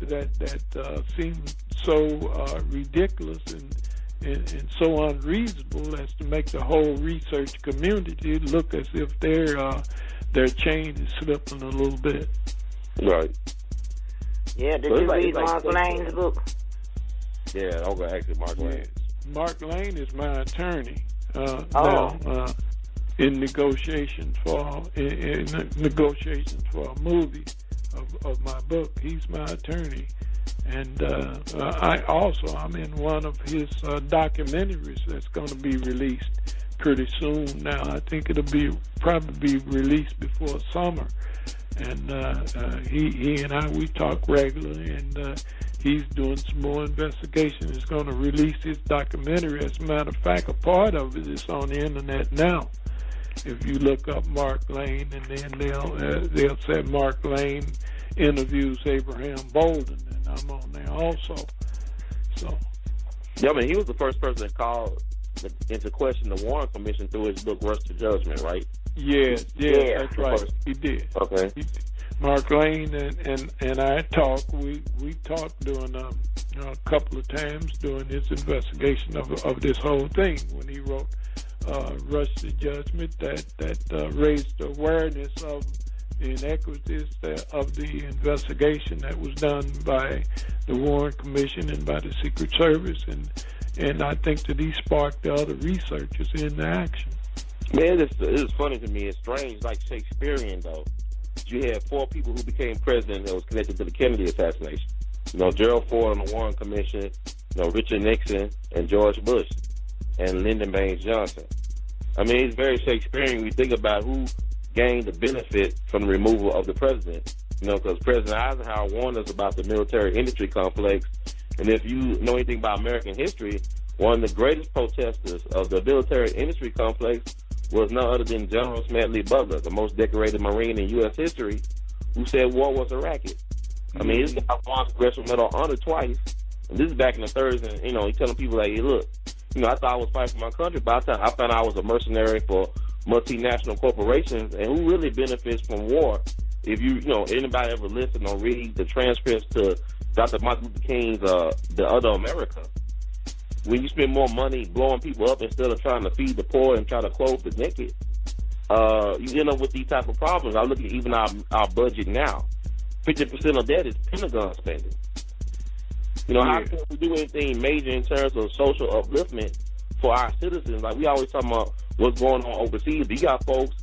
that seem so ridiculous and so unreasonable as to make the whole research community look as if their chain is slipping a little bit. Right. Yeah, did you read Mark Lane's book? Yeah, I'm going to ask you, Mark Lane. Mark Lane is my attorney now in negotiations for a movie of my book. He's my attorney, and I'm in one of his documentaries that's going to be released pretty soon. Now I think it'll probably be released before summer, and he and we talk regularly, and he's doing some more investigation. He's going to release his documentary. As a matter of fact, a part of it is on the internet now. If you look up Mark Lane, and then they'll say Mark Lane interviews Abraham Bolden, and I'm on there also. So, yeah, I mean, he was the first person that called into question the Warren Commission through his book Rush to Judgment, right? Yeah, that's right. He did. Okay. Mark Lane and I talked. We talked during a couple of times during his investigation of this whole thing when he wrote Rush to Judgment that raised awareness of the inequities of the investigation that was done by the Warren Commission and by the Secret Service, and I think that he sparked the other researchers into action. Man, it's funny to me. It's strange, like Shakespearean, though. You had 4 people who became president that was connected to the Kennedy assassination. Gerald Ford on the Warren Commission, Richard Nixon and George Bush and Lyndon Baines Johnson. I mean, it's very Shakespearean. We think about who gained the benefit from the removal of the president. Because President Eisenhower warned us about the military industry complex. And if you know anything about American history, one of the greatest protesters of the military industry complex was none other than General Smedley Butler, the most decorated Marine in U.S. history, who said war was a racket. I mean, this guy won Congressional Medal of Honor twice, and this is back in the 30s, and, he's telling people, like, hey, look, I thought I was fighting for my country, but I found I was a mercenary for multinational corporations, and who really benefits from war? If anybody ever listen or read the transcripts to Dr. Martin Luther King's The Other America, when you spend more money blowing people up instead of trying to feed the poor and try to clothe the naked, you end up with these type of problems. I look at even our budget now. 50% of that is Pentagon spending. How can we do anything major in terms of social upliftment for our citizens? Like, we always talk about what's going on overseas. But you got folks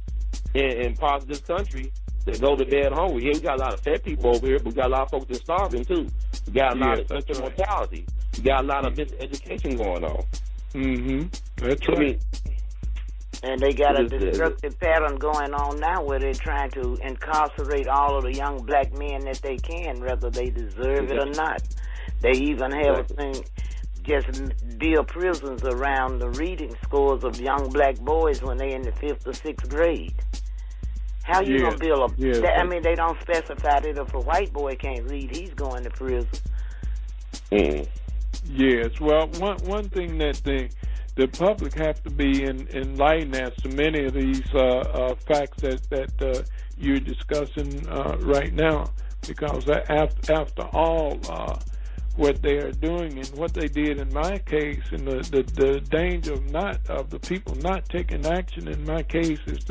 in parts of this country that go to bed hungry. Yeah, we got a lot of fat people over here, but we got a lot of folks that starving too. We got a lot of infant mortality. We got a lot of miseducation going on. That's right. And they got a destructive pattern going on now where they're trying to incarcerate all of the young black men that they can, whether they deserve it or not. They even have a thing, just build prisons around the reading scores of young black boys when they're in the 5th or 6th grade. How you going to build I mean, they don't specify that if a white boy can't read, he's going to prison. Yes, well, one thing that the public have to be enlightened as to many of these facts that you're discussing right now, because after all, what they are doing and what they did in my case, and the danger of the people not taking action in my case is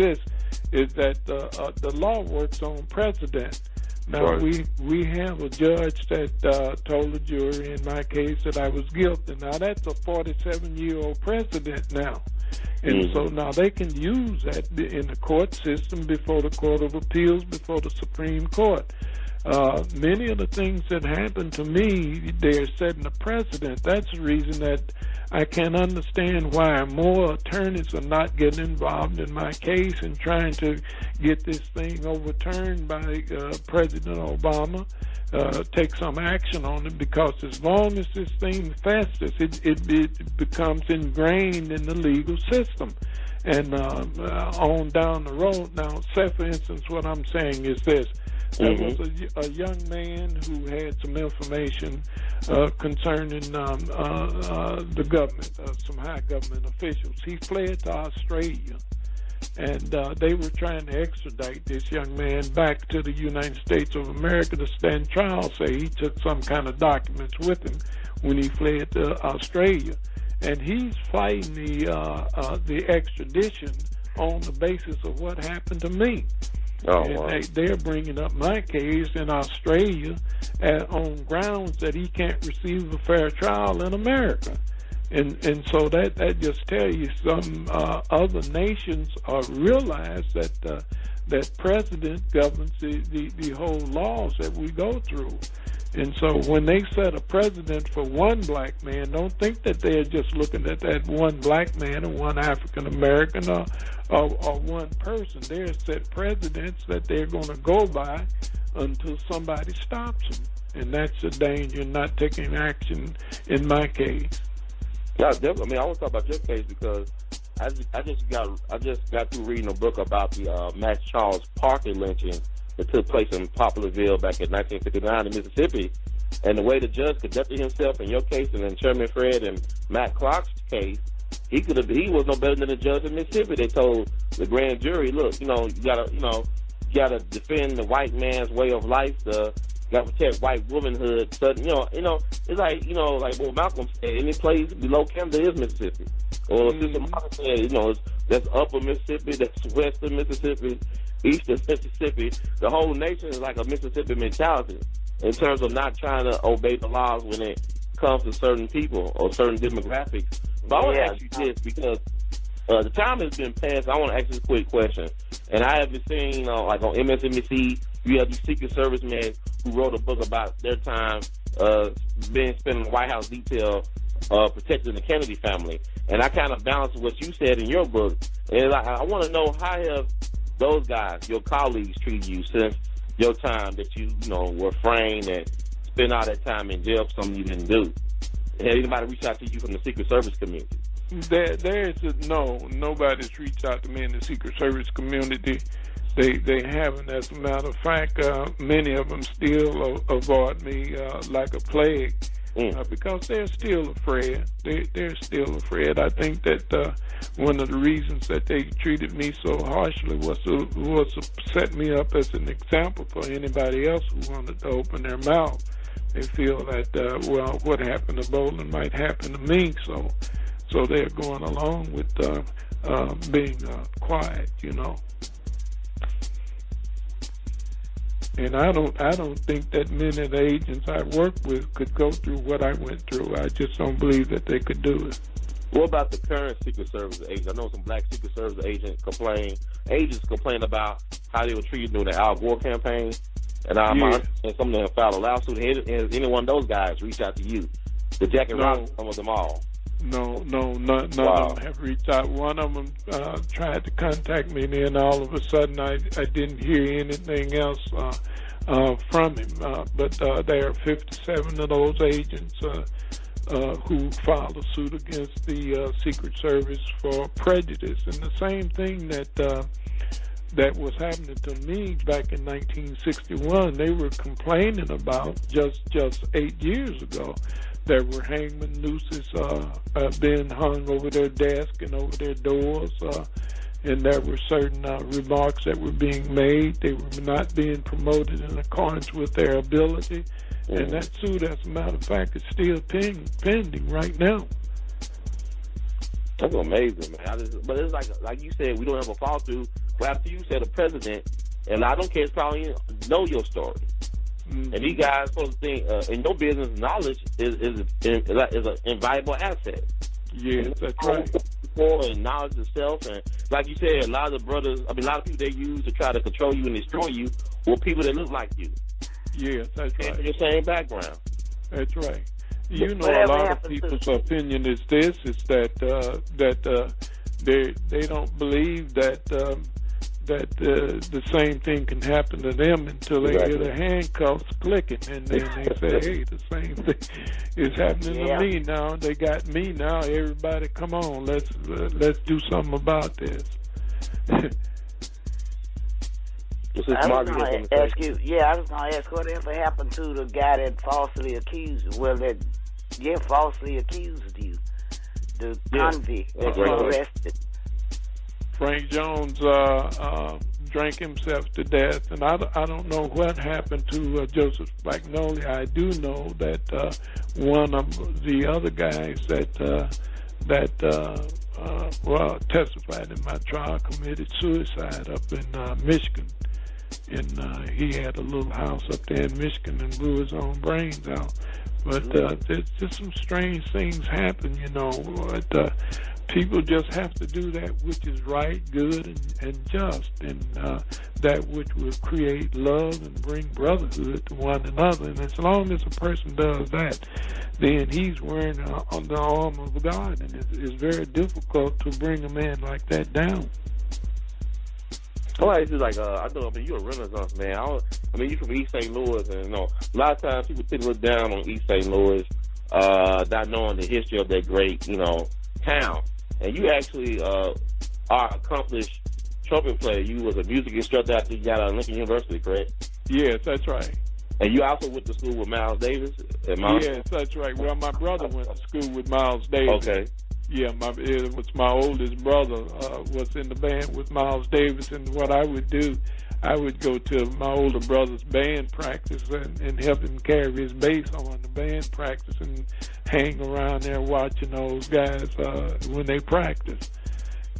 that the law works on precedent. Now, we have a judge that told the jury in my case that I was guilty. Now, that's a 47-year-old precedent now. And so now they can use that in the court system, before the Court of Appeals, before the Supreme Court. Many of the things that happen to me, they're setting a precedent. That's the reason that I can't understand why more attorneys are not getting involved in my case and trying to get this thing overturned by President Obama, take some action on it, because as long as this thing festers, it becomes ingrained in the legal system. And on down the road, now, say for instance, what I'm saying is this. There was a young man who had some information concerning the government, some high government officials. He fled to Australia, and they were trying to extradite this young man back to the United States of America to stand trial. Say he took some kind of documents with him when he fled to Australia, and he's fighting the extradition on the basis of what happened to me. Oh, and wow. they're bringing up my case in Australia on grounds that he can't receive a fair trial in America. And so that just tells you some other nations realize that president governs the whole laws that we go through. And so when they set a precedent for one black man, don't think that they're just looking at that one black man or one African American or one person. They're set precedents that they're going to go by until somebody stops them. And that's the danger in not taking action in my case. Yeah, definitely. I want to talk about your case because I just got through reading a book about the Max Charles Parker lynching that took place in Poplarville back in 1959 in Mississippi, and the way the judge conducted himself in your case and in Sherman Fred and Matt Clark's case, he was no better than the judge in Mississippi. They told the grand jury, look, you gotta defend the white man's way of life. Got to protect white womanhood. So, it's like what Malcolm said, any place below Canada is Mississippi. Or Sister Martha said, that's upper Mississippi, that's western Mississippi, eastern Mississippi. The whole nation is like a Mississippi mentality in terms of not trying to obey the laws when it comes to certain people or certain demographics. But I want to ask you this because the time has been passed. I want to ask this quick question. And I have been seeing, like on MSNBC, you have these Secret Service men who wrote a book about their time spent in the White House detail protecting the Kennedy family. And I kind of balanced what you said in your book. And I want to know, how have those guys, your colleagues, treated you since your time that you were framed and spent all that time in jail for something you didn't do? Had anybody reached out to you from the Secret Service community? Nobody's reached out to me in the Secret Service community. They haven't. As a matter of fact, many of them still avoid me like a plague because they're still afraid. They're still afraid. I think that one of the reasons that they treated me so harshly was to set me up as an example for anybody else who wanted to open their mouth. They feel that, what happened to Bolden might happen to me, so they're going along with being quiet, And I don't think that many of the agents I worked with could go through what I went through. I just don't believe that they could do it. What about the current Secret Service agents? I know some black Secret Service agents complain about how they were treated during the Al Gore campaign, and some of them filed a lawsuit. Has any one of those guys reached out to you? The Jack and Rock, some of them all. No, none of them have reached out. One of them tried to contact me, and then all of a sudden I didn't hear anything else from him. But there are 57 of those agents who filed a suit against the Secret Service for prejudice. And the same thing that was happening to me back in 1961, they were complaining about just 8 years ago. There were hangman nooses being hung over their desk and over their doors, and there were certain remarks that were being made. They were not being promoted in accordance with their ability, and that suit, as a matter of fact, is still pending right now. That's amazing, man. But it's like you said, we don't have a fall through. Well, after you said the president, and I don't care, probably know your story. Mm-hmm. And these guys supposed to think, in your business, knowledge is an invaluable asset. Yes, that's right. And knowledge itself, and like you said, a lot of people they use to try to control you and destroy you were people that look like you. Yes, that's right. And your same background. That's right. A lot of people's opinion is this: is that they don't believe that the same thing can happen to them until they hear the handcuffs clicking, and then they say, hey, the same thing is happening to me now. They got me now. Everybody, come on, let's do something about this. I was going to ask you, whatever happened to the guy that falsely accused falsely accused you, the convict that you arrested. Frank Jones drank himself to death, and I don't know what happened to Joseph Spagnoli. I do know that one of the other guys that testified in my trial committed suicide up in Michigan. And he had a little house up there in Michigan and blew his own brains out. But there's just some strange things happen, you know. But people just have to do that which is right, good, and just, and that which will create love and bring brotherhood to one another. And as long as a person does that, then he's wearing on the arm of God, and it's very difficult to bring a man like that down. Oh, it's just like, I know, I mean, you're a Renaissance man. I mean, you're from East St. Louis, and, you know, a lot of times people tend to look down on East St. Louis, not knowing the history of that great, you know, town. And you actually are an accomplished trumpet player. You was a music instructor after you got out of Lincoln University, correct? Yes, that's right. And you also went to school with Miles Davis? Yes, that's right. Well, my brother went to school with Miles Davis. Okay. Yeah, it was my oldest brother was in the band with Miles Davis, and what I would do, I would go to my older brother's band practice and help him carry his bass on the band practice and hang around there watching those guys when they practice.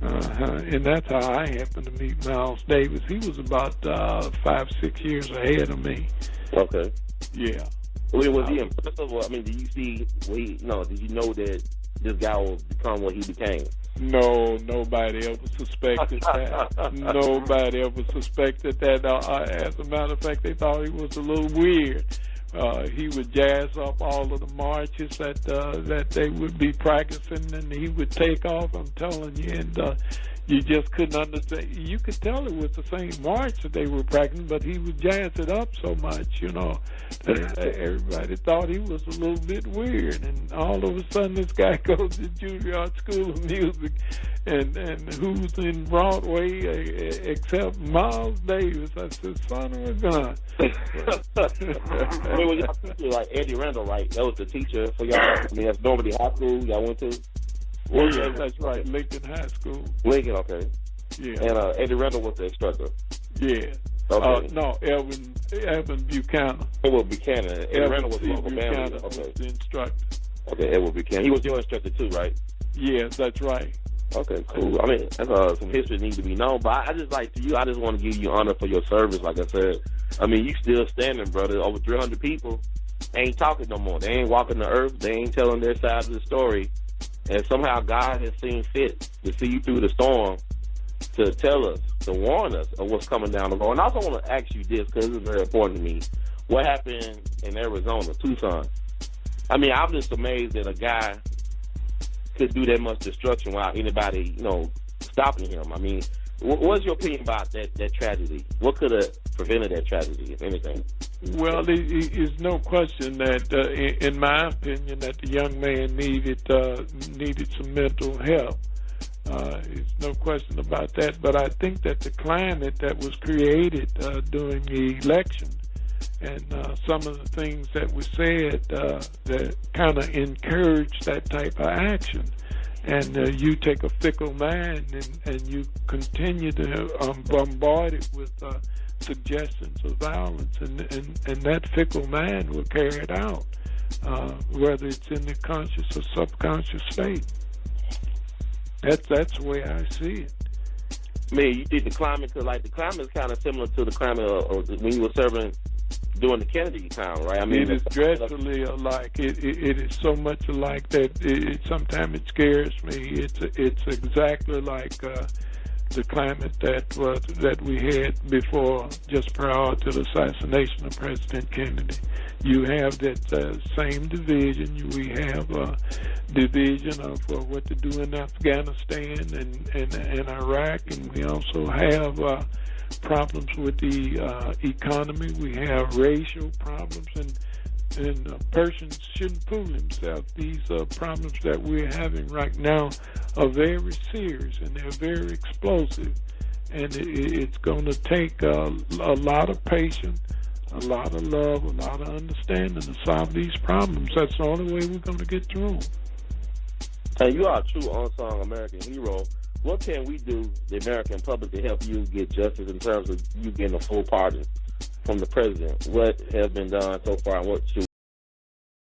And that's how I happened to meet Miles Davis. He was about 5-6 years ahead of me. Okay. Yeah. Was he impressive? I mean, did you see? Did you know that this guy will become what he became? No, nobody ever suspected that. Nobody ever suspected that. As a matter of fact, they thought he was a little weird. He would jazz up all of the marches that they would be practicing, and he would take off, I'm telling you, and you just couldn't understand. You could tell it was the same march that they were practicing, but he would jazz it up so much, you know, that everybody thought he was a little bit weird. And all of a sudden, this guy goes to Juilliard School of Music, and who's in Broadway except Miles Davis? I said, son of a gun. I mean, y'all teacher, like Eddie Randall, right? That was the teacher for y'all. I mean, that's Normandy High School y'all went to? Well, yeah, that's right, Lincoln High School. Lincoln, okay. Yeah. And Eddie Randall was the instructor. Yeah. Okay. No, Evan Buchanan. Edward Buchanan. Eddie Randall was the local Buchanan band leader. Okay. was the instructor. Okay, Edward Buchanan. He was your instructor too, right? Yes, that's right. Okay, cool. I mean, that's some history needs to be known. But I just I just want to give you honor for your service. Like I said, I mean, you still standing, brother. Over 300 people ain't talking no more. They ain't walking the earth. They ain't telling their side of the story. And somehow God has seen fit to see you through the storm, to tell us, to warn us of what's coming down the road. And I also want to ask you this, because this is very important to me. What happened in Arizona, Tucson? I mean, I'm just amazed that a guy could do that much destruction without anybody, stopping him. I mean, what's your opinion about that tragedy? What could have prevented that tragedy, if anything? Well, there's no question that, in my opinion, that the young man needed some mental help. There's no question about that. But I think that the climate that was created during the election and some of the things that were said that kind of encouraged that type of action. And you take a fickle mind and you continue to bombard it with suggestions of violence, and that fickle mind will carry it out, whether it's in the conscious or subconscious state. That's the way I see it. I mean, you think the climate, because the climate is kind of similar to the climate of when you were serving during the Kennedy time, right? I mean, it is dreadfully alike. It is so much alike that sometimes it scares me. It's exactly like the climate that we had before, just prior to the assassination of President Kennedy. You have that same division. We have a division of what to do in Afghanistan and Iraq, and we also have problems with the economy. We have racial problems, and a person shouldn't fool himself. These problems that we're having right now are very serious, and they're very explosive, and it's going to take a lot of patience, a lot of love, a lot of understanding to solve these problems. That's the only way we're going to get through them. Hey, you are a true unsung American hero. what can we do, the American public, to help you get justice in terms of you getting a full pardon from the president? What has been done so far, and what should